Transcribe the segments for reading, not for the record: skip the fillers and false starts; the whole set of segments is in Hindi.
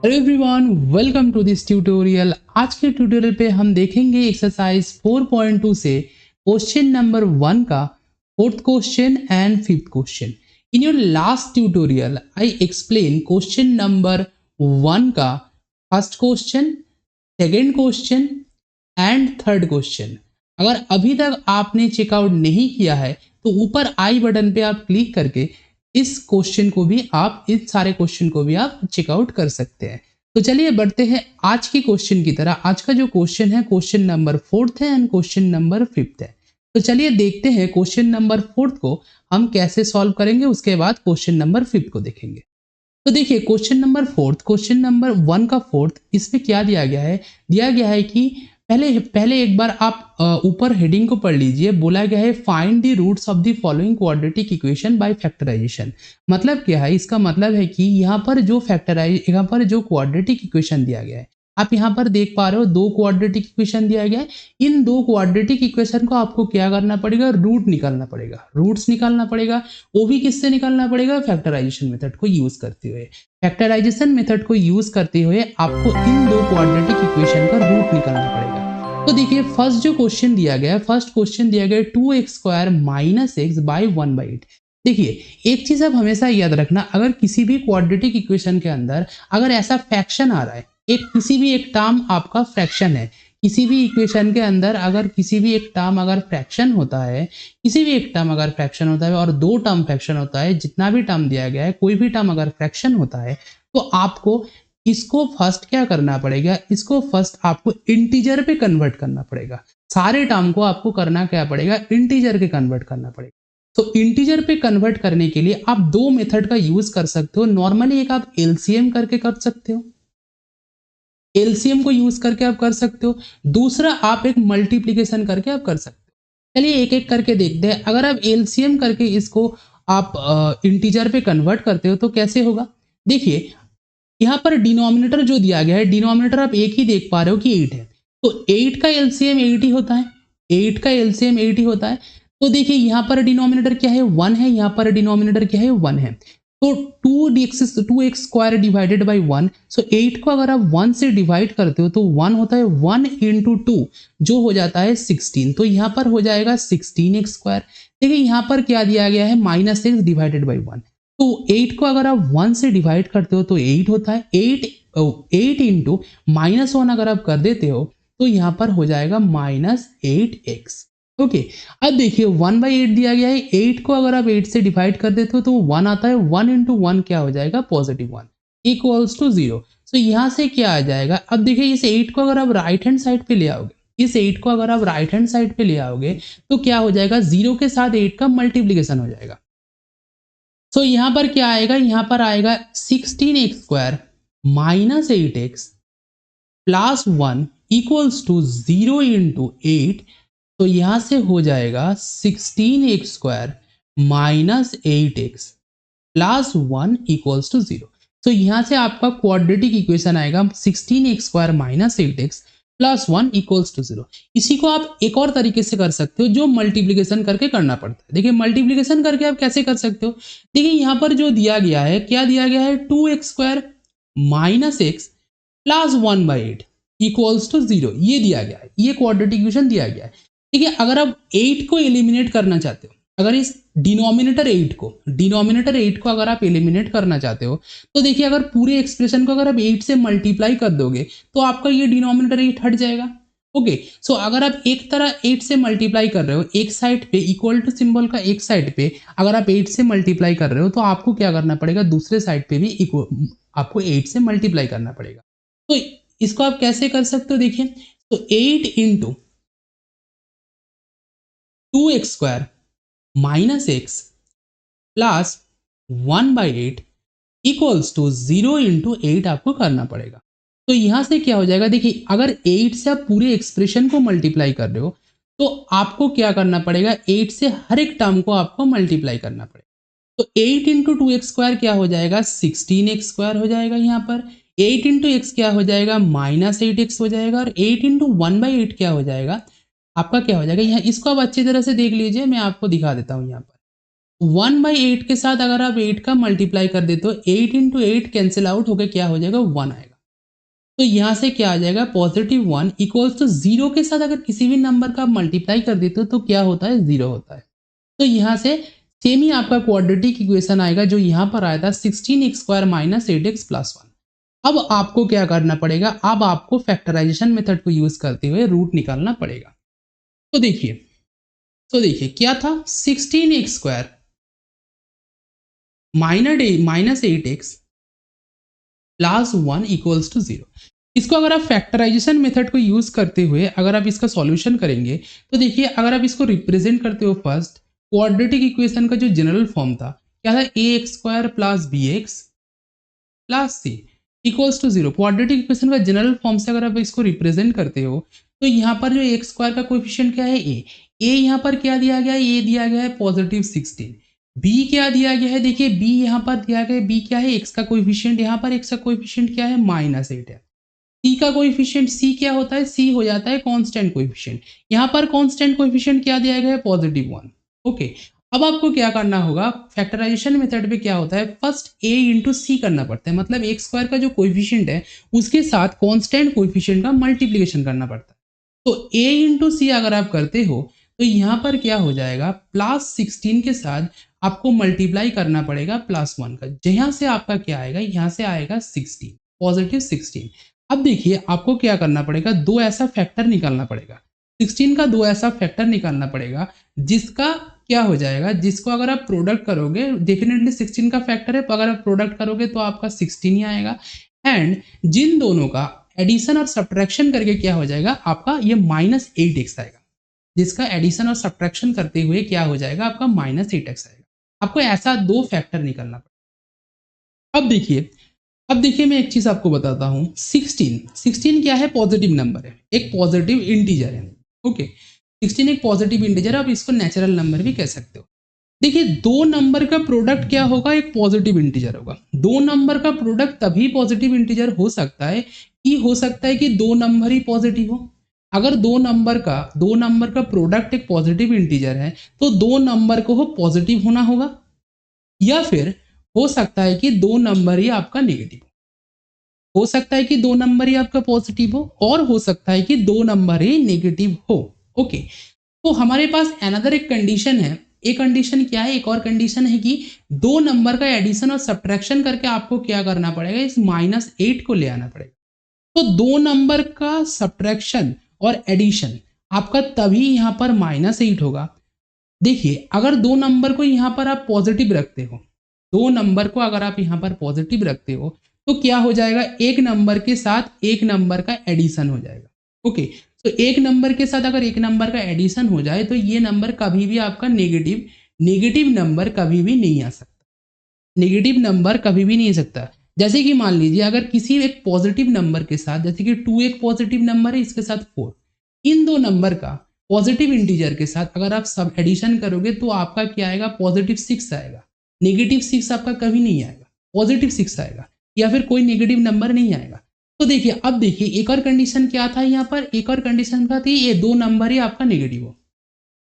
Hello everyone, welcome to this tutorial. आज के ट्यूटोरियल पे हम देखेंगे एक्सरसाइज 4.2 से क्वेश्चन नंबर 1 का fourth question and fifth question. In your last tutorial I explain question number 1 का first question, second question and third question. अगर अभी तक आपने चेकआउट नहीं किया है तो ऊपर आई बटन पे आप क्लिक करके इस क्वेश्चन को भी आप इन सारे क्वेश्चन को भी आप चेकआउट कर सकते हैं। तो चलिए बढ़ते हैं आज के क्वेश्चन की तरह। आज का जो क्वेश्चन है क्वेश्चन नंबर फोर्थ है एंड क्वेश्चन नंबर फिफ्थ है। तो चलिए देखते हैं क्वेश्चन नंबर फोर्थ को हम कैसे सॉल्व करेंगे, उसके बाद क्वेश्चन नंबर फिफ्थ को देखेंगे। तो देखिए question number fourth, question number 1 का फोर्थ, इसमें क्या दिया गया है? दिया गया है कि पहले पहले एक बार आप ऊपर हेडिंग को पढ़ लीजिए। बोला गया है find the roots of the following quadratic equation by factorization. मतलब क्या है? इसका मतलब है कि यहाँ पर जो क्वाड्रेटिक इक्वेशन दिया गया है, आप यहाँ पर देख पा रहे हो दो क्वाड्रेटिक इक्वेशन दिया गया है। इन दो क्वाड्रेटिक इक्वेशन को आपको क्या करना पड़ेगा? रूट निकालना पड़ेगा, रूट्स निकालना पड़ेगा। वो भी किससे निकालना पड़ेगा? फैक्टराइजेशन मेथड को यूज करते हुए। फैक्टराइजेशन मेथड को यूज करते हुए आपको इन दो क्वाड्रेटिक इक्वेशन का रूट निकालना पड़ेगा। तो देखिए फर्स्ट जो क्वेश्चन दिया गया है, फर्स्ट क्वेश्चन दिया गया है 2x² - x बाई 1/8। देखिए एक चीज आप हमेशा याद रखना, अगर किसी भी क्वाड्रेटिक इक्वेशन के अंदर अगर ऐसा फ्रैक्शन आ रहा है, किसी भी एक टर्म आपका फ्रैक्शन है, किसी भी इक्वेशन के अंदर अगर किसी भी एक टर्म अगर फ्रैक्शन होता है, किसी भी एक टर्म अगर फ्रैक्शन होता है और दो टर्म फ्रैक्शन होता है, जितना भी टर्म दिया गया है, कोई भी टर्म अगर फ्रैक्शन होता है, तो आपको इसको फर्स्ट क्या करना पड़ेगा? इसको फर्स्ट आपको इंटीजर पे कन्वर्ट करना पड़ेगा। सारे टर्म को आपको करना क्या पड़ेगा? इंटीजर के कन्वर्ट करना पड़ेगा। तो इंटीजर पे कन्वर्ट करने के लिए आप दो मेथड का यूज कर सकते हो। नॉर्मली एक आप एलसीएम करके कर सकते हो, एलसीएम को यूज करके आप कर सकते हो। दूसरा आप एक मल्टीप्लीकेशन करके आप कर सकते हो। चलिए एक एक करके देखते हैं। अगर आप एलसीएम करके इसको आप इंटीजर पे कन्वर्ट करते हो तो कैसे होगा? देखिए यहाँ पर डिनोमिनेटर जो दिया गया है, डिनोमिनेटर आप एक ही देख पा रहे हो कि 8 है। तो 8 का एलसीएम 8 ही होता है, 8 का एलसीएम 8 ही होता है। तो देखिए यहाँ पर डिनोमिनेटर क्या है? 1 है। यहाँ पर डिनोमिनेटर क्या है? 1 है। तो 2x² डिवाइडेड बाई 1। सो 8 को अगर आप 1 से डिवाइड करते हो तो 1 होता है, 1 इंटू 2 जो हो जाता है 16। तो यहाँ पर हो जाएगा 16x²। देखिए यहाँ पर क्या दिया गया है? -x divided by 1। तो 8 को अगर आप 1 से डिवाइड करते हो तो 8 होता है। 8 इंटू -1 अगर आप कर देते हो तो यहाँ पर हो जाएगा -8x। ओके, अब देखिए 1/8 दिया गया है। 8 को अगर आप 8 से डिवाइड कर देते हो तो 1 आता है। 1 इंटू 1 क्या हो जाएगा? +1 इक्वल्स टू 0। सो यहाँ से क्या आ जाएगा? अब देखिए इस 8 को अगर आप राइट हैंड साइड पे ले आओगे, इस 8 को अगर आप राइट हैंड साइड पे ले आओगे तो क्या हो जाएगा? 0 के साथ 8 का मल्टीप्लीकेशन हो जाएगा। सो यहाँ पर क्या आएगा? यहाँ पर आएगा 16x² - 8x plus 1 equals to 0 into 8। तो यहाँ से हो जाएगा 16x² - 8x plus 1 equals to 0। तो यहाँ से आपका क्वाड्रेटिक इक्वेशन आएगा 16x² - 8x plus 1 equals to 0। इसी को आप एक और तरीके से कर सकते हो जो मल्टीप्लीकेशन करके करना पड़ता है। देखिए मल्टीप्लीकेशन करके आप कैसे कर सकते हो? देखिए यहाँ पर जो दिया गया है, क्या दिया गया है? 2x² - x plus 1/8 equals to 0, ये दिया गया है, ये क्वाड्रेटिक इक्वेशन दिया गया है। ठीक है, अगर आप 8 को एलिमिनेट करना चाहते हो, अगर इस डिनोमिनेटर 8 को अगर आप एलिमिनेट करना चाहते हो तो देखिए अगर पूरे एक्सप्रेशन को अगर आप 8 से मल्टीप्लाई कर दोगे तो आपका ये डिनोमिनेटर 8 हट जाएगा। ओके, सो अगर आप एक तरह 8 से मल्टीप्लाई कर रहे हो, एक साइड पे इक्वल टू सिंबल का एक साइड पे अगर आप 8 से मल्टीप्लाई कर रहे हो तो आपको क्या करना पड़ेगा? दूसरे साइड पे भी आपको 8 से मल्टीप्लाई करना पड़ेगा। तो इसको आप कैसे कर सकते हो? देखिए तो 8 into 2x² - x plus 1/8 equals to 0 into 8 आपको करना पड़ेगा। तो यहाँ से क्या हो जाएगा? देखिए अगर 8 से आप पूरे एक्सप्रेशन को मल्टीप्लाई कर रहे हो तो आपको क्या करना पड़ेगा? 8 से हर एक टर्म को आपको मल्टीप्लाई करना पड़ेगा। तो 8 इंटू 2x² क्या हो जाएगा? 16x² हो जाएगा। यहाँ पर 8 इंटू x क्या हो जाएगा? -8x हो जाएगा। और 8 इंटू 1/8 क्या हो जाएगा? आपका क्या हो जाएगा? यहाँ इसको आप अच्छी तरह से देख लीजिए, मैं आपको दिखा देता हूँ। यहाँ पर 1/8 के साथ अगर आप 8 का मल्टीप्लाई कर देते हो, 8 इंटू 8 कैंसिल आउट होकर क्या हो जाएगा? 1 आएगा। तो यहाँ से क्या आ जाएगा, +1 इक्वल्स टू 0 के साथ अगर किसी भी नंबर का मल्टीप्लाई कर देते हो तो क्या होता है, 0 होता है। तो यहाँ से सेम ही आपका क्वाड्रेटिक इक्वेशन आएगा जो यहाँ पर आया था 16x² - 8x + 1। अब आपको क्या करना पड़ेगा, अब आपको फैक्टराइजेशन मेथड को यूज करते हुए रूट निकालना पड़ेगा। तो देखिए क्या था, 16x² - 8x + 1 इक्वल्स टू 0। इसको अगर आप फैक्टराइजेशन मेथड को यूज करते हुए अगर आप इसका सॉल्यूशन करेंगे तो देखिए अगर आप इसको रिप्रेजेंट करते हो, फर्स्ट क्वाड्रेटिक इक्वेशन का जो जनरल फॉर्म था क्या था, ax² + bx + c equals to 0। Quadratic equation का जनरल फॉर्म से अगर आप इसको रिप्रेजेंट करते हो तो यहाँ पर जो x² का कोएफिशिएंट क्या है, a यहाँ पर क्या दिया गया है, a दिया गया है +16। b क्या दिया गया है, देखिए b यहाँ पर दिया गया है, b क्या है, x का कोएफिशिएंट, यहाँ पर x का कोएफिशिएंट क्या है, -8 है। c का कोएफिशिएंट, c क्या होता है, c हो जाता है कांस्टेंट कोएफिशिएंट। यहाँ पर कांस्टेंट कोएफिशिएंट क्या दिया गया है, +1। ओके, अब आपको क्या करना होगा, फैक्टराइजेशन मेथड पे क्या होता है, फर्स्ट a इंटू सी करना पड़ता है, मतलब x² का जो कोएफिशिएंट है उसके साथ कांस्टेंट कोएफिशिएंट का मल्टीप्लिकेशन करना पड़ता है। तो a इंटू सी अगर आप करते हो तो यहाँ पर क्या हो जाएगा, +16 के साथ आपको मल्टीप्लाई करना पड़ेगा +1 का। यहाँ से आपका क्या आएगा, यहाँ से आएगा 16, +16। अब देखिए आपको क्या करना पड़ेगा, दो ऐसा फैक्टर निकालना पड़ेगा, 16 का दो ऐसा फैक्टर निकालना पड़ेगा जिसका क्या हो जाएगा, जिसको अगर आप प्रोडक्ट करोगे, डेफिनेटली 16 का फैक्टर है, अगर आप प्रोडक्ट करोगे तो आपका 16 ही आएगा। एंड जिन दोनों का एडिशन और सब्ट्रैक्शन करके क्या हो जाएगा, आपका ये -8x आएगा, जिसका एडिशन और सब्ट्रैक्शन करते हुए क्या हो जाएगा, आपका -8x आएगा। आपको ऐसा दो फैक्टर निकालना पड़ेगा। अब देखिए मैं एक चीज आपको बताता हूँ, 16 क्या है, पॉजिटिव नंबर है, एक पॉजिटिव इंटीजर है। ओके, 16 एक पॉजिटिव इंटीजर है, आप इसको नेचुरल नंबर भी कह सकते हो। देखिए दो नंबर का प्रोडक्ट क्या होगा, एक पॉजिटिव इंटीजर होगा। दो नंबर का प्रोडक्ट तभी पॉजिटिव इंटीजर हो सकता है कि दो नंबर ही पॉजिटिव हो। अगर दो नंबर का प्रोडक्ट एक पॉजिटिव इंटीजर है तो दो नंबर को पॉजिटिव होना होगा, या फिर हो सकता है कि दो नंबर ही आपका नेगेटिव हो सकता है कि दो नंबर ही आपका पॉजिटिव हो, और हो सकता है कि दो नंबर ही नेगेटिव हो। ओके, तो हमारे पास अनदर एक कंडीशन है। एक कंडीशन क्या है, एक और कंडीशन है कि दो नंबर का एडिशन और सब्ट्रैक्शन करके आपको क्या करना पड़ेगा, इस -8 को ले आना पड़ेगा। तो दो नंबर का सब्ट्रैक्शन और एडिशन आपका तभी यहाँ पर -8 होगा। देखिए अगर दो नंबर को यहाँ पर आप पॉजिटिव रखते हो, दो नंबर को अगर आप यहाँ पर पॉजिटिव रखते हो तो क्या हो जाएगा, एक नंबर के साथ एक नंबर का एडिशन हो जाएगा। ओके, तो एक नंबर के साथ अगर एक नंबर का एडिशन हो जाए तो ये नंबर कभी भी आपका नेगेटिव नंबर कभी भी नहीं आ सकता, नेगेटिव नंबर कभी भी नहीं आ सकता। जैसे कि मान लीजिए अगर किसी एक पॉजिटिव नंबर के साथ, जैसे कि 2 एक पॉजिटिव नंबर है, इसके साथ 4, इन दो नंबर का पॉजिटिव इंटीजर के साथ अगर आप सब एडिशन करोगे तो आपका क्या आएगा, +6 आएगा। -6 आपका कभी नहीं आएगा, +6 आएगा, या फिर कोई नेगेटिव नंबर नहीं आएगा। तो देखिए अब देखिए एक और कंडीशन क्या था यहाँ पर, एक और कंडीशन क्या थी, ये दो नंबर ही आपका नेगेटिव हो।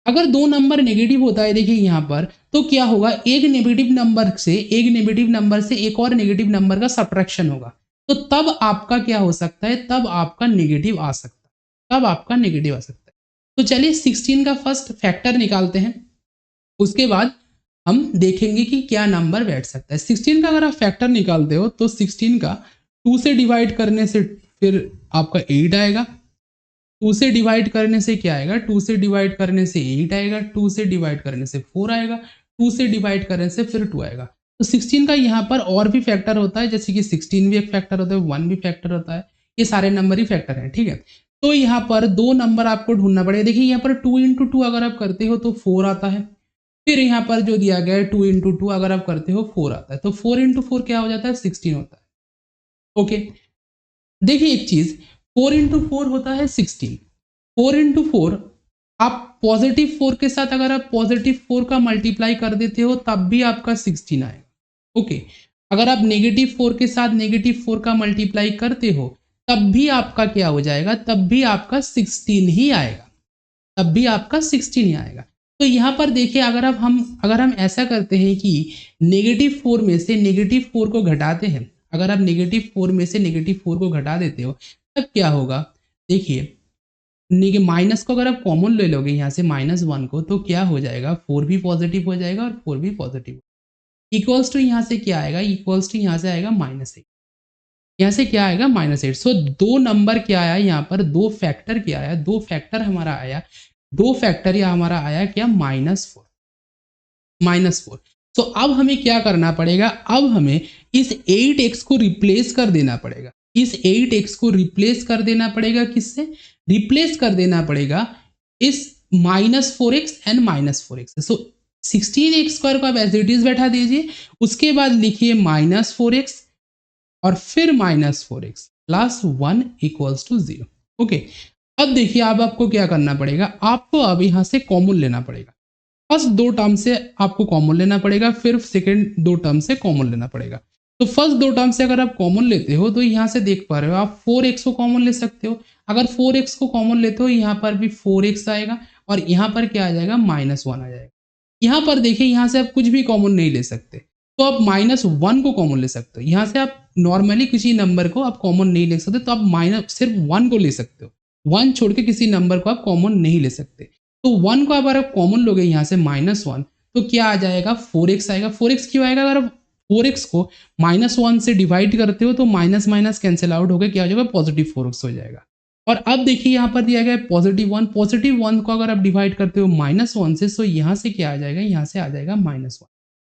अगर दो नंबर नेगेटिव होता है देखिए यहाँ पर, तो क्या होगा, एक नेगेटिव नंबर से एक और नेगेटिव नंबर का सब्ट्रैक्शन होगा, तो तब आपका क्या हो सकता है, तब आपका नेगेटिव आ सकता है। तो चलिए 16 का फर्स्ट फैक्टर निकालते हैं, उसके बाद हम देखेंगे कि क्या नंबर बैठ सकता है। 16 का अगर आप फैक्टर निकालते हो तो 16 का 2 से डिवाइड करने से फिर आपका 8 आएगा, 2 से डिवाइड करने से क्या आएगा, 2 से डिवाइड करने से 8 आएगा, 2 से डिवाइड करने से 4 आएगा, 2 से डिवाइड करने से फिर 2 आएगा। तो 16 का यहाँ पर और भी फैक्टर होता है, जैसे कि 16 भी एक फैक्टर होता है, 1 भी फैक्टर होता है, ये सारे नंबर ही फैक्टर हैं, ठीक है। तो यहाँ पर दो नंबर आपको ढूंढना पड़ेगा। देखिए यहाँ पर 2 इंटू 2 अगर आप करते हो तो 4 आता है, फिर यहाँ पर जो दिया गया है 2 इंटू 2 अगर आप करते हो 4 आता है, तो 4 इंटू 4 क्या हो जाता है, 16 होता है। ओके, देखिए एक चीज, 4 इंटू 4 होता है 16, 4 इंटू 4 आप +4 के साथ अगर आप +4 का मल्टीप्लाई कर देते हो तब भी आपका 16 आएगा। ओके, अगर आप -4 के साथ -4 का मल्टीप्लाई करते हो तब भी आपका क्या हो जाएगा, तब भी आपका 16 ही आएगा, तब भी आपका 16 ही आएगा। तो यहाँ पर देखिए अगर हम ऐसा करते हैं कि -4 में से -4 को घटाते हैं अगर आप -4 में से -4 को घटा देते हो तब क्या होगा, देखिए माइनस को अगर आप कॉमन ले लोगे यहाँ से -1 को, तो क्या हो जाएगा, 4 भी पॉजिटिव हो जाएगा और 4 भी पॉजिटिव। इक्वल्स टू यहाँ से क्या आएगा, इक्वल्स टू यहाँ से आएगा -8। यहाँ से क्या आएगा, -8। सो दो नंबर क्या आया यहाँ पर, दो फैक्टर क्या आया, दो फैक्टर हमारा आया, दो फैक्टर या हमारा आया क्या, -4। तो अब हमें क्या करना पड़ेगा, अब हमें इस 8x को रिप्लेस कर देना पड़ेगा। इस 8x को रिप्लेस कर देना पड़ेगा किससे, रिप्लेस कर देना पड़ेगा इस -4x and -4x। So 16x square को आप एज इट इज बैठा दीजिए, उसके बाद लिखिए -4x और फिर -4x plus 1 equals to 0। Okay, अब देखिए अब आपको क्या करना पड़ेगा, आपको अब यहाँ से कॉमन लेना पड़ेगा। फर्स्ट दो टर्म से आपको कॉमन लेना पड़ेगा, फिर सेकंड दो टर्म से कॉमन लेना पड़ेगा। तो फर्स्ट दो टर्म से अगर आप कॉमन लेते हो तो यहाँ से देख पा रहे हो आप 4x को कॉमन ले सकते हो। अगर 4x को कॉमन लेते हो यहाँ पर भी 4x आएगा और यहाँ पर क्या आ जाएगा, -1 आ जाएगा। यहाँ पर देखिए यहाँ से आप कुछ भी कॉमन नहीं ले सकते, तो आप -1 को कॉमन ले सकते हो। यहाँ से आप नॉर्मली किसी नंबर को आप कॉमन नहीं ले सकते, तो आप सिर्फ 1 को ले सकते हो। 1 छोड़ के किसी नंबर को आप कॉमन नहीं ले सकते। तो 1 को अगर आप कॉमन लोगे यहाँ से -1, तो क्या आ जाएगा, 4x आएगा। 4x क्यों आएगा, अगर आप 4x को -1 से डिवाइड करते हो तो माइनस माइनस कैंसिल आउट होकर क्या हो जाएगा, +4x हो जाएगा। और अब देखिए यहाँ पर दिया गया है +1। +1 को अगर आप डिवाइड करते हो -1 से, तो यहाँ से क्या आ जाएगा, यहाँ से आ जाएगा -1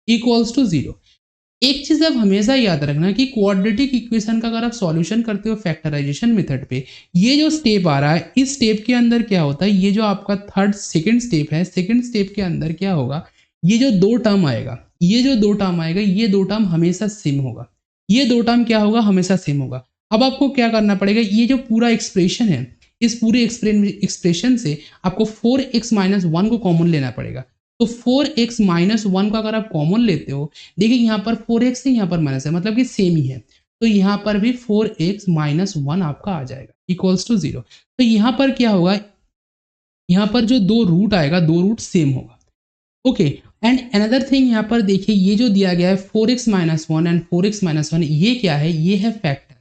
इक्वल्स टू 0। एक चीज आप हमेशा याद रखना कि क्वाड्रेटिक इक्वेशन का अगर आप सॉल्यूशन करते हो फैक्टराइजेशन मेथड पे, ये जो स्टेप आ रहा है, इस स्टेप के अंदर क्या होता है, ये जो आपका सेकंड स्टेप है, सेकंड स्टेप के अंदर क्या होगा, ये जो दो टर्म आएगा, ये जो दो टर्म आएगा, ये दो टर्म हमेशा सेम होगा। ये दो टर्म क्या होगा, हमेशा सेम होगा। अब आपको क्या करना पड़ेगा, ये जो पूरा एक्सप्रेशन है, इस पूरे एक्सप्रेशन से आपको 4x - 1 को कॉमन लेना पड़ेगा। तो 4x - 1 को अगर आप कॉमन लेते हो, देखिए यहाँ पर 4x है, यहाँ पर माइनस है, मतलब कि सेम ही है। तो यहाँ पर भी 4x - 1 आपका आ जाएगा इक्वल्स टू 0। तो यहाँ पर क्या होगा, यहाँ पर जो दो रूट आएगा, दो रूट सेम होगा। ओके, एंड अनदर थिंग यहाँ पर देखिए, ये जो दिया गया है 4x - 1 एंड 4x - 1, ये क्या है, ये है फैक्टर।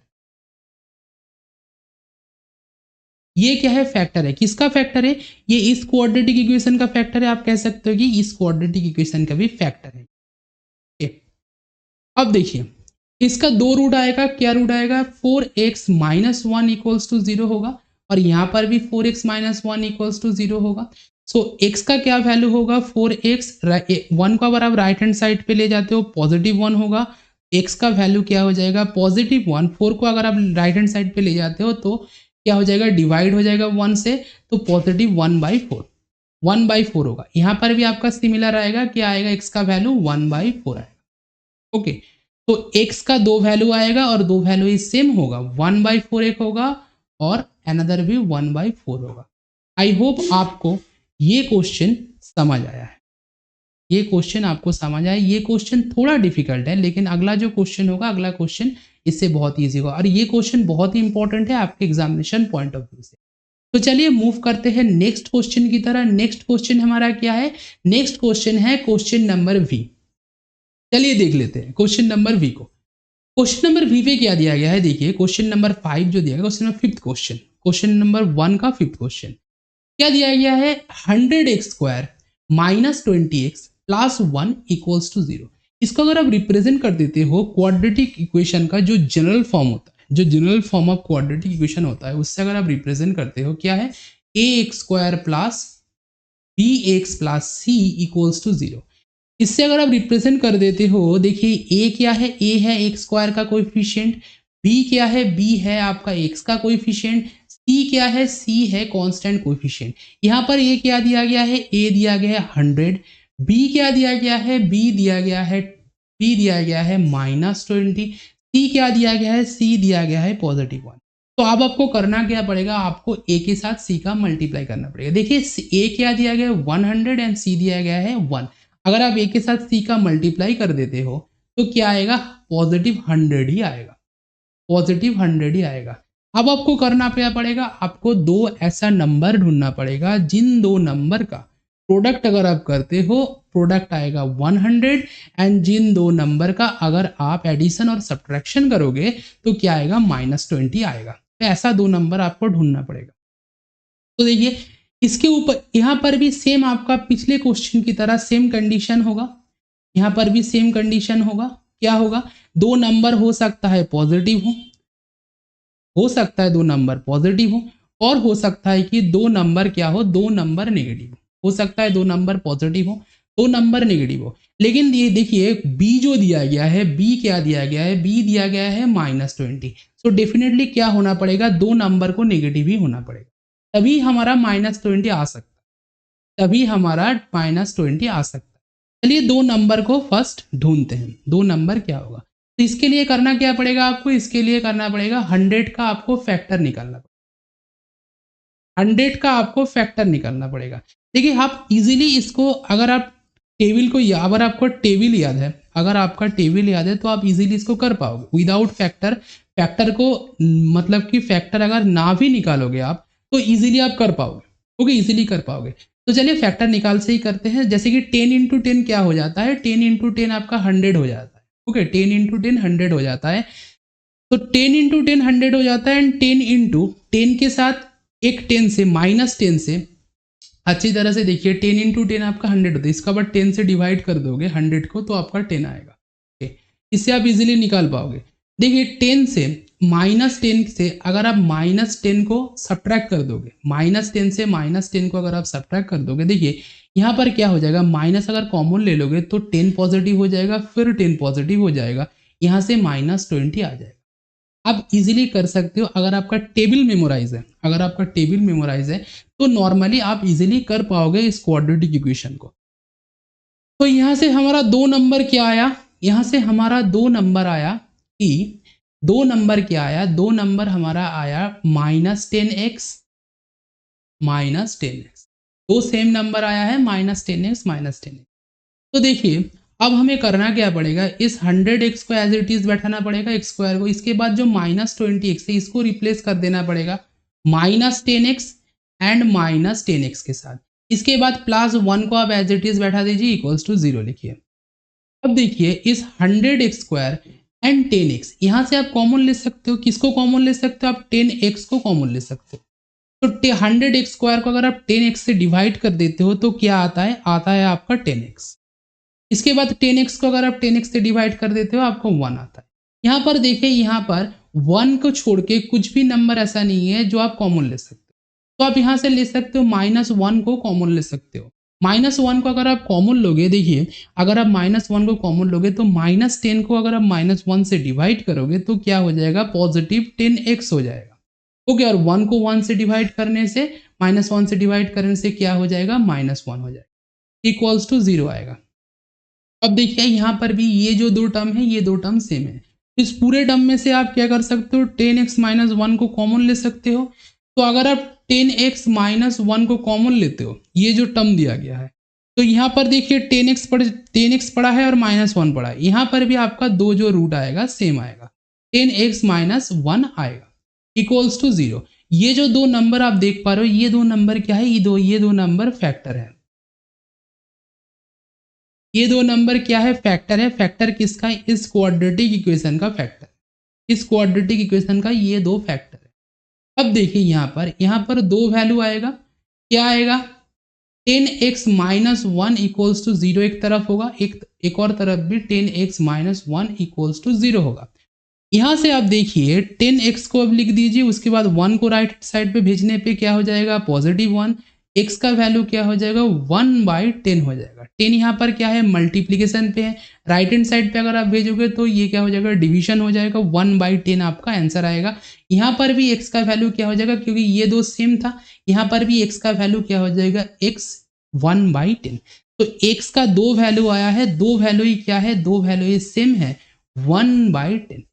ये क्या है, फैक्टर है। किसका फैक्टर है, ये इस क्वाड्रेटिक इक्वेशन का फैक्टर है। आप कह सकते हो कि इस क्वाड्रेटिक इक्वेशन का भी फैक्टर है। Okay. अब देखिए इसका दो रूट आएगा, क्या रूट आएगा, 4x - 1 इक्वल्स टू 0 होगा और यहाँ पर भी 4x - 1 इक्वल्स टू 0 होगा। सो x का क्या वैल्यू होगा, 4x 1 को अगर आप राइट हैंड साइड पे ले जाते हो +1 होगा। x का वैल्यू क्या हो जाएगा, +1। 4 को अगर आप राइट हैंड साइड पे ले जाते हो तो क्या हो जाएगा, डिवाइड हो जाएगा 1 से, तो +1/4 1/4 होगा। यहाँ पर भी आपका सिमिलर आएगा, क्या आएगा, x का वैल्यू 1/4 आएगा। ओके, तो x का दो वैल्यू आएगा और दो वैल्यू ही सेम होगा, 1/4 एक होगा और अनदर भी 1/4 होगा। आई होप आपको ये क्वेश्चन समझ आया है। ये क्वेश्चन आपको समझ आया। ये क्वेश्चन थोड़ा डिफिकल्ट है, लेकिन अगला जो क्वेश्चन होगा, अगला क्वेश्चन इससे बहुत ईजी होगा और ये क्वेश्चन बहुत ही इंपॉर्टेंट है आपके एग्जामिनेशन पॉइंट ऑफ व्यू से। तो चलिए मूव करते हैं नेक्स्ट क्वेश्चन की तरह। नेक्स्ट क्वेश्चन हमारा क्या है, नेक्स्ट क्वेश्चन है क्वेश्चन नंबर वी। चलिए देख लेते हैं क्वेश्चन नंबर वी को। क्वेश्चन नंबर वी पे क्या दिया गया है, देखिए क्वेश्चन नंबर 5 जो दिया गया, question number 5th question, question number 1 का 5th क्वेश्चन क्या दिया गया है, 100x² - 20x plus 1 equals to 0। इसको अगर आप रिप्रेजेंट कर देते हो क्वाड्रेटिक इक्वेशन का जो जनरल फॉर्म होता है, जो general form of quadratic equation होता है, उससे अगर आप रिप्रेजेंट करते हो, क्या है, ax² plus bx plus c equals to 0। इससे अगर आप रिप्रेजेंट कर देते हो, देखिए a क्या है, a है x² का कोएफिशिएंट, b क्या है, b है आपका x का कोएफिशिएंट, c क्या है, c है कांस्टेंट कोएफिशिएंट। यहाँ पर a क्या दिया गया है, a दिया गया है 100, b क्या दिया गया है, b दिया गया है -20, c क्या दिया गया है, c दिया गया है +1। तो अब आपको करना क्या पड़ेगा, आपको a के साथ c का मल्टीप्लाई करना पड़ेगा। देखिए a क्या दिया गया है 100 एंड c दिया गया है 1। अगर आप a के साथ c का मल्टीप्लाई कर देते हो तो क्या आएगा, +100 ही आएगा, +100 ही आएगा। अब आपको करना क्या पड़ेगा, आपको दो ऐसा नंबर ढूंढना पड़ेगा जिन दो नंबर का प्रोडक्ट अगर आप करते हो प्रोडक्ट आएगा 100 एंड जिन दो नंबर का अगर आप एडिशन और सब्ट्रैक्शन करोगे तो क्या आएगा -20 आएगा। तो ऐसा दो नंबर आपको ढूंढना पड़ेगा। तो देखिए इसके ऊपर यहाँ पर भी सेम आपका पिछले क्वेश्चन की तरह सेम कंडीशन होगा, यहाँ पर भी सेम कंडीशन होगा। क्या होगा, दो नंबर हो सकता है पॉजिटिव हो सकता है दो नंबर पॉजिटिव हो और हो सकता है कि दो नंबर क्या हो, दो नंबर नेगेटिव हो सकता है, दो नंबर पॉजिटिव हो दो नंबर नेगेटिव हो। लेकिन ये देखिए बी जो दिया गया है, बी क्या दिया गया है, बी दिया गया है -20। सो डेफिनेटली क्या होना पड़ेगा, दो नंबर को नेगेटिव ही होना पड़ेगा, तभी हमारा -20 आ सकता है, तभी हमारा -20 आ सकता है। चलिए दो नंबर को फर्स्ट ढूंढते हैं, दो नंबर क्या होगा। तो इसके लिए करना क्या पड़ेगा आपको, इसके लिए करना पड़ेगा 100 का आपको फैक्टर निकालना पड़ेगा, 100 का आपको फैक्टर निकालना पड़ेगा। देखिए आप इजीली इसको अगर आप टेबल को अगर आपको टेबल याद है, अगर आपका टेबल याद है तो आप इजीली इसको कर पाओगे विदाउट फैक्टर। फैक्टर को मतलब कि फैक्टर अगर ना भी निकालोगे आप तो इजीली आप कर पाओगे, ओके इजीली कर पाओगे। तो चलिए फैक्टर निकाल से ही करते हैं। जैसे कि 10 इंटू 10 क्या हो जाता है, 10 इंटू 10 आपका 100 हो जाता है, ओके 10 इंटू 10 100 हो जाता है। तो 10 इंटू 10 100 हो जाता है एंड 10 इंटू 10 के साथ एक 10 से -10 से अच्छी तरह से देखिए 10 इंटू 10 आपका 100 होता है, इसका बाद 10 से डिवाइड कर दोगे 100 को तो आपका 10 आएगा। ओके इससे आप इजीली निकाल पाओगे। देखिए 10 से -10 से अगर आप -10 को सब्ट्रैक्ट कर दोगे, -10 से -10 को अगर आप सब्ट्रैक्ट कर दोगे, देखिए यहाँ पर क्या हो जाएगा, माइनस अगर कॉमन ले लोगे तो 10 पॉजिटिव हो जाएगा, फिर 10 पॉजिटिव हो जाएगा, यहाँ से -20 आ जाएगा। आप इजीली कर सकते हो अगर आपका टेबल मेमोराइज है, अगर आपका टेबल मेमोराइज है तो नॉर्मली आप इजीली कर पाओगे इस क्वाड्रेटिक इक्वेशन को। तो यहाँ से हमारा दो नंबर क्या आया, यहाँ से हमारा दो नंबर आया कि दो नंबर क्या आया, दो नंबर हमारा आया -10x -10x, दो सेम नंबर आया है -10x -10x। तो देखिए अब हमें करना क्या पड़ेगा, इस 100x को एज इट इज बैठाना पड़ेगा x स्क्वायर को, इसके बाद जो -20x है इसको रिप्लेस कर देना पड़ेगा -10x एंड -10x के साथ। इसके बाद +1 को आप एज इट इज बैठा दीजिए इक्वल्स टू 0 लिखिए। अब देखिए इस 100x स्क्वायर एंड 10x यहाँ से आप कॉमन ले सकते हो, किसको कॉमन ले सकते हो आप, 10x को कॉमन ले सकते हो। तो 100x स्क्वायर को अगर आप 10x से डिवाइड कर देते हो तो क्या आता है, आता है आपका 10x। इसके बाद 10x को अगर आप 10x से डिवाइड कर देते हो आपको 1 आता है। यहाँ पर देखिए यहाँ पर 1 को छोड़ के कुछ भी नंबर ऐसा नहीं है जो आप कॉमन ले सकते हो। तो आप यहाँ से ले सकते हो -1 को कॉमन ले सकते हो। -1 को अगर आप कॉमन लोगे, देखिए अगर आप -1 को कॉमन लोगे तो -10 को अगर आप -1 से डिवाइड करोगे तो क्या हो जाएगा, पॉजिटिव 10x हो जाएगा। ओके और 1 को 1 से डिवाइड करने से -1 से डिवाइड करने से क्या हो जाएगा, -1 हो जाएगा इक्वल्स टू 0 आएगा। अब देखिए यहाँ पर भी ये जो दो टर्म है ये दो टर्म सेम है। इस पूरे टर्म में से आप क्या कर सकते हो, 10x - 1 को कॉमन ले सकते हो। तो अगर आप 10x - 1 को कॉमन लेते हो, ये जो टर्म दिया गया है, तो यहाँ पर देखिए 10x पड़ा है और -1 पड़ा है, यहाँ पर भी आपका दो जो रूट आएगा सेम आएगा, 10x - 1 आएगा इक्वल्स टू 0। ये जो दो नंबर आप देख पा रहे हो ये दो नंबर क्या है, ये दो नंबर फैक्टर है। ये दो नंबर क्या है, फैक्टर है। फैक्टर किसका, इस क्वाड्रेटिक इक्वेशन का फैक्टर, इस क्वाड्रेटिक इक्वेशन का ये दो फैक्टर है। अब देखिए यहाँ पर दो वैल्यू आएगा, क्या आएगा, 10x - 1 इक्वल्स टू 0 एक तरफ होगा, एक और तरफ भी 10x - 1 इक्वल्स टू 0 होगा। यहाँ से आप देखिए 10x को अब लिख दीजिए, उसके बाद 1 को राइट साइड पे भेजने पे क्या हो जाएगा, +1, x का वैल्यू क्या हो जाएगा, 1/10 हो जाएगा। 10 यहाँ पर क्या है, मल्टीप्लीकेशन पे है, राइट हैंड साइड पे अगर आप भेजोगे तो ये क्या हो जाएगा, डिवीजन हो जाएगा, 1/10 आपका आंसर आएगा। यहाँ पर भी x का वैल्यू क्या हो जाएगा, क्योंकि ये दो सेम था, यहाँ पर भी x का वैल्यू क्या हो जाएगा, x 1/10। तो x का दो वैल्यू आया है, दो वैल्यू ही क्या है, दो वैल्यू ही सेम है, 1/10,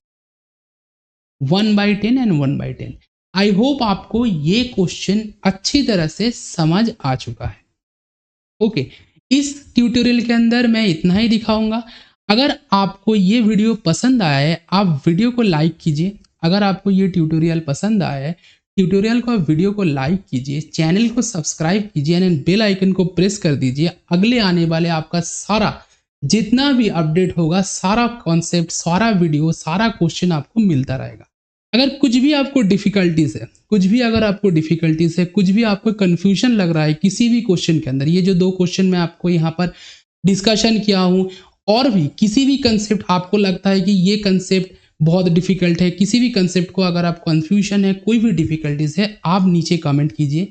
1/10 एंड 1/10। आई होप आपको ये क्वेश्चन अच्छी तरह से समझ आ चुका है। ओके इस ट्यूटोरियल के अंदर मैं इतना ही दिखाऊंगा। अगर आपको ये वीडियो पसंद आया है आप वीडियो को लाइक कीजिए। अगर आपको ये ट्यूटोरियल पसंद आया है ट्यूटोरियल को, वीडियो को लाइक कीजिए, चैनल को सब्सक्राइब कीजिए एंड बेल आइकन को प्रेस कर दीजिए। अगले आने वाले आपका सारा जितना भी अपडेट होगा, सारा कॉन्सेप्ट, सारा वीडियो, सारा क्वेश्चन आपको मिलता रहेगा। अगर कुछ भी आपको डिफिकल्टीज है, कुछ भी आपको कंफ्यूजन लग रहा है किसी भी क्वेश्चन के अंदर, ये जो 2 क्वेश्चन मैं आपको यहाँ पर डिस्कशन किया हूँ, और भी किसी भी कंसेप्ट आपको लगता है कि ये कंसेप्ट बहुत डिफिकल्ट है, किसी भी कंसेप्ट को अगर आप कंफ्यूजन है, कोई भी डिफिकल्टीज है, आप नीचे कमेंट कीजिए।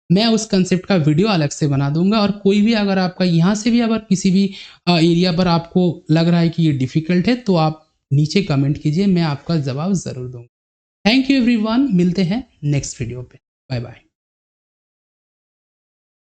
मैं उस कंसेप्ट का वीडियो अलग से बना दूंगा। और कोई भी अगर आपका यहाँ से भी अगर किसी भी एरिया पर आपको लग रहा है कि ये डिफिकल्ट है, तो आप नीचे कमेंट कीजिए, मैं आपका जवाब ज़रूर दूंगा। थैंक यू एवरीवन, मिलते हैं नेक्स्ट वीडियो पे। Bye bye.